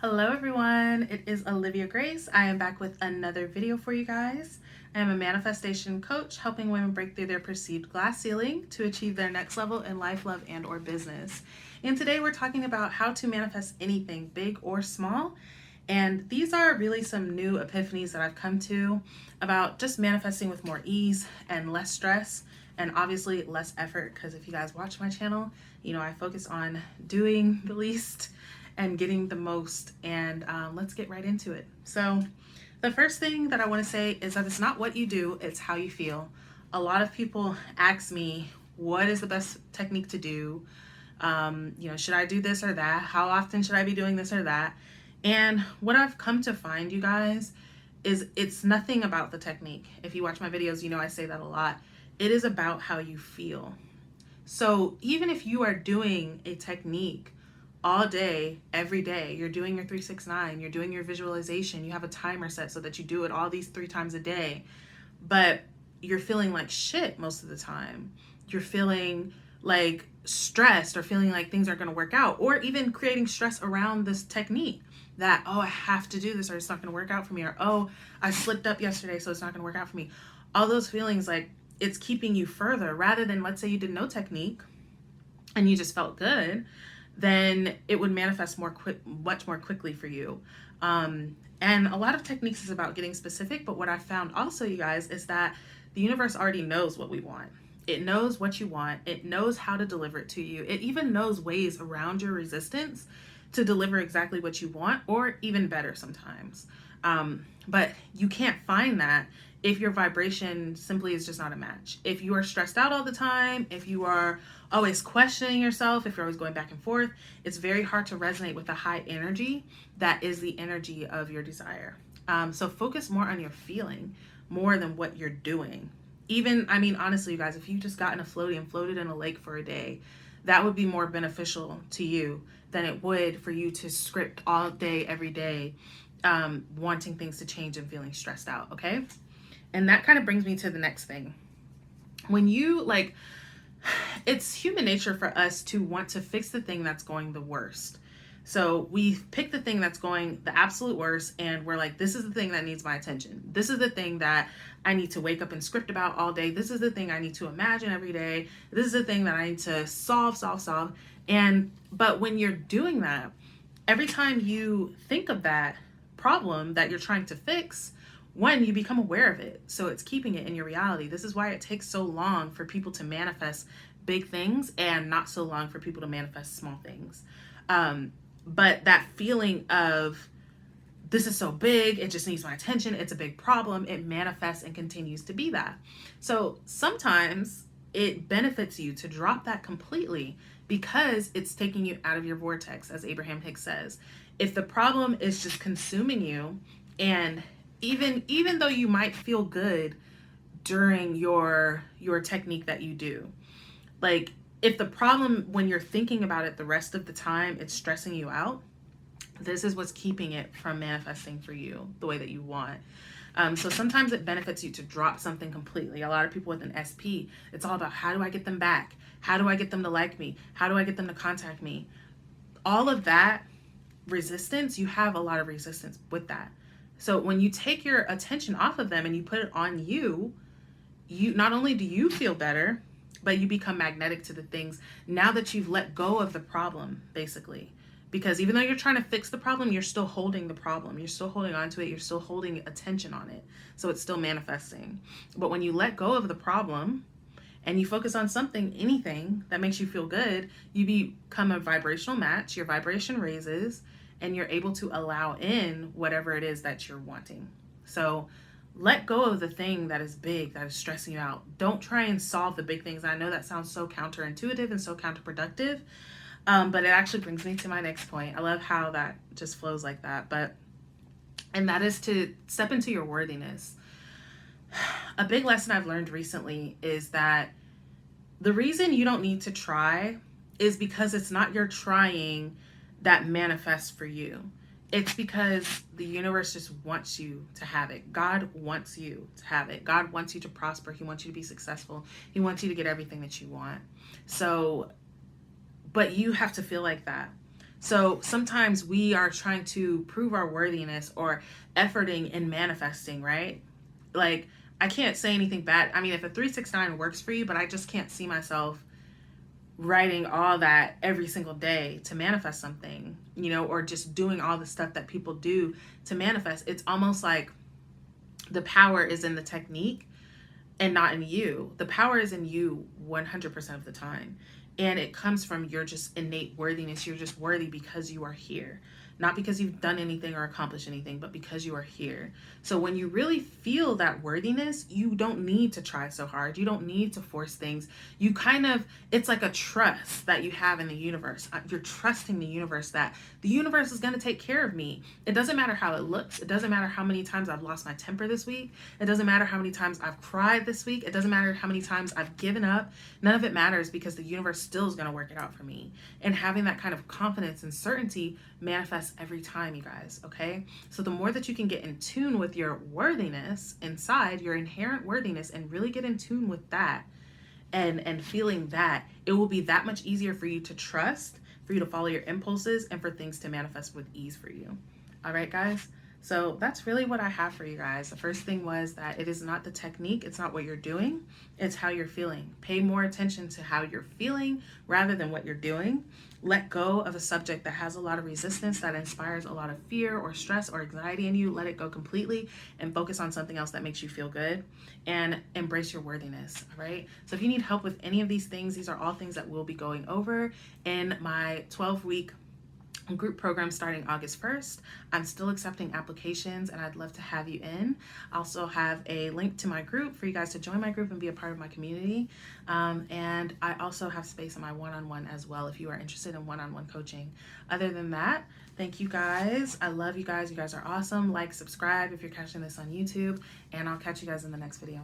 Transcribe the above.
Hello everyone, it is Olivia Grace. I am back with another video for you guys. I am a manifestation coach helping women break through their perceived glass ceiling to achieve their next level in life, love, and or business. And today we're talking about how to manifest anything, big or small. And these are really some new epiphanies that I've come to about just manifesting with more ease and less stress and obviously less effort, because if you guys watch my channel, you know I focus on doing the least and getting the most. And let's get right into it. So the first thing that I want to say is that it's not what you do, it's how you feel. A lot of people ask me, what is the best technique to do? Should I do this or that? How often should I be doing this or that? And what I've come to find, you guys, is it's nothing about the technique. If you watch my videos, you know I say that a lot. It is about how you feel. So even if you are doing a technique all day, every day, you're doing your 369, you're doing your visualization, you have a timer set so that you do it all these 3 times a day, but you're feeling like shit most of the time. You're feeling like stressed or feeling like things aren't going to work out, or even creating stress around this technique that, oh, I have to do this or it's not going to work out for me, or oh, I slipped up yesterday so it's not going to work out for me. All those feelings, like, it's keeping you further, rather than, let's say you did no technique and you just felt good, then it would manifest much more quickly for you. And a lot of techniques is about getting specific, but what I found also, you guys, is that the universe already knows what we want. It knows what you want. It knows how to deliver it to you. It even knows ways around your resistance to deliver exactly what you want, or even better sometimes. But you can't find that if your vibration simply is just not a match. If you are stressed out all the time, if you are always questioning yourself, if you're always going back and forth, it's very hard to resonate with the high energy that is the energy of your desire. So focus more on your feeling more than what you're doing. Even, I mean, honestly, you guys, if you just got in a floaty and floated in a lake for a day, that would be more beneficial to you than it would for you to script all day, every day, wanting things to change and feeling stressed out, okay? And that kind of brings me to the next thing. When you, it's human nature for us to want to fix the thing that's going the worst. So we pick the thing that's going the absolute worst, and we're like, this is the thing that needs my attention. This is the thing that I need to wake up and script about all day. This is the thing I need to imagine every day. This is the thing that I need to solve. But when you're doing that, every time you think of that problem that you're trying to fix, one, you become aware of it. So it's keeping it in your reality. This is why it takes so long for people to manifest big things and not so long for people to manifest small things. But that feeling of, this is so big, it just needs my attention, it's a big problem, it manifests and continues to be that. So sometimes it benefits you to drop that completely, because it's taking you out of your vortex, as Abraham Hicks says. If the problem is just consuming you, and even though you might feel good during your technique that you do, like, if the problem, when you're thinking about it the rest of the time, it's stressing you out, this is what's keeping it from manifesting for you the way that you want. So sometimes it benefits you to drop something completely. A lot of people with an SP, it's all about, how do I get them back? How do I get them to like me? How do I get them to contact me? All of that resistance, you have a lot of resistance with that. So when you take your attention off of them and you put it on you, not only do you feel better, but you become magnetic to the things now that you've let go of the problem, basically. Because even though you're trying to fix the problem, you're still holding the problem. You're still holding on to it. You're still holding attention on it. So it's still manifesting. But when you let go of the problem and you focus on something, anything that makes you feel good, you become a vibrational match. Your vibration raises, and you're able to allow in whatever it is that you're wanting. So let go of the thing that is big, that is stressing you out. Don't try and solve the big things. I know that sounds so counterintuitive and so counterproductive, but it actually brings me to my next point. I love how that just flows like that. And that is to step into your worthiness. A big lesson I've learned recently is that the reason you don't need to try is because it's not your trying that manifests for you. It's because the universe just wants you to have it. God wants you to have it. God wants you to prosper. He wants you to be successful. He wants you to get everything that you want. So, but you have to feel like that. So sometimes we are trying to prove our worthiness or efforting and manifesting, right? Like, I can't say anything bad. I mean, if a 369 works for you, but I just can't see myself writing all that every single day to manifest something, you know, or just doing all the stuff that people do to manifest. It's almost like the power is in the technique and not in you. The power is in you 100% of the time. And it comes from your just innate worthiness. You're just worthy because you are here. Not because you've done anything or accomplished anything, but because you are here. So when you really feel that worthiness, you don't need to try so hard. You don't need to force things. You kind of, it's like a trust that you have in the universe. You're trusting the universe that the universe is going to take care of me. It doesn't matter how it looks. It doesn't matter how many times I've lost my temper this week. It doesn't matter how many times I've cried this week. It doesn't matter how many times I've given up. None of it matters because the universe still is going to work it out for me. And having that kind of confidence and certainty manifests every time, you guys, okay? So the more that you can get in tune with your worthiness inside, your inherent worthiness, and really get in tune with that and feeling that, it will be that much easier for you to trust, for you to follow your impulses, and for things to manifest with ease for you. All right, guys? So that's really what I have for you guys. The first thing was that it is not the technique, it's not what you're doing, it's how you're feeling. Pay more attention to how you're feeling rather than what you're doing. Let go of a subject that has a lot of resistance, that inspires a lot of fear or stress or anxiety in you. Let it go completely and focus on something else that makes you feel good, and embrace your worthiness. All right. So if you need help with any of these things, these are all things that we'll be going over in my 12-week group program starting August 1st. I'm still accepting applications and I'd love to have you in. I also have a link to my group for you guys to join my group and be a part of my community. And I also have space in my one-on-one as well if you are interested in one-on-one coaching. Other than that, thank you guys. I love you guys. You guys are awesome. Like, subscribe if you're catching this on YouTube, and I'll catch you guys in the next video.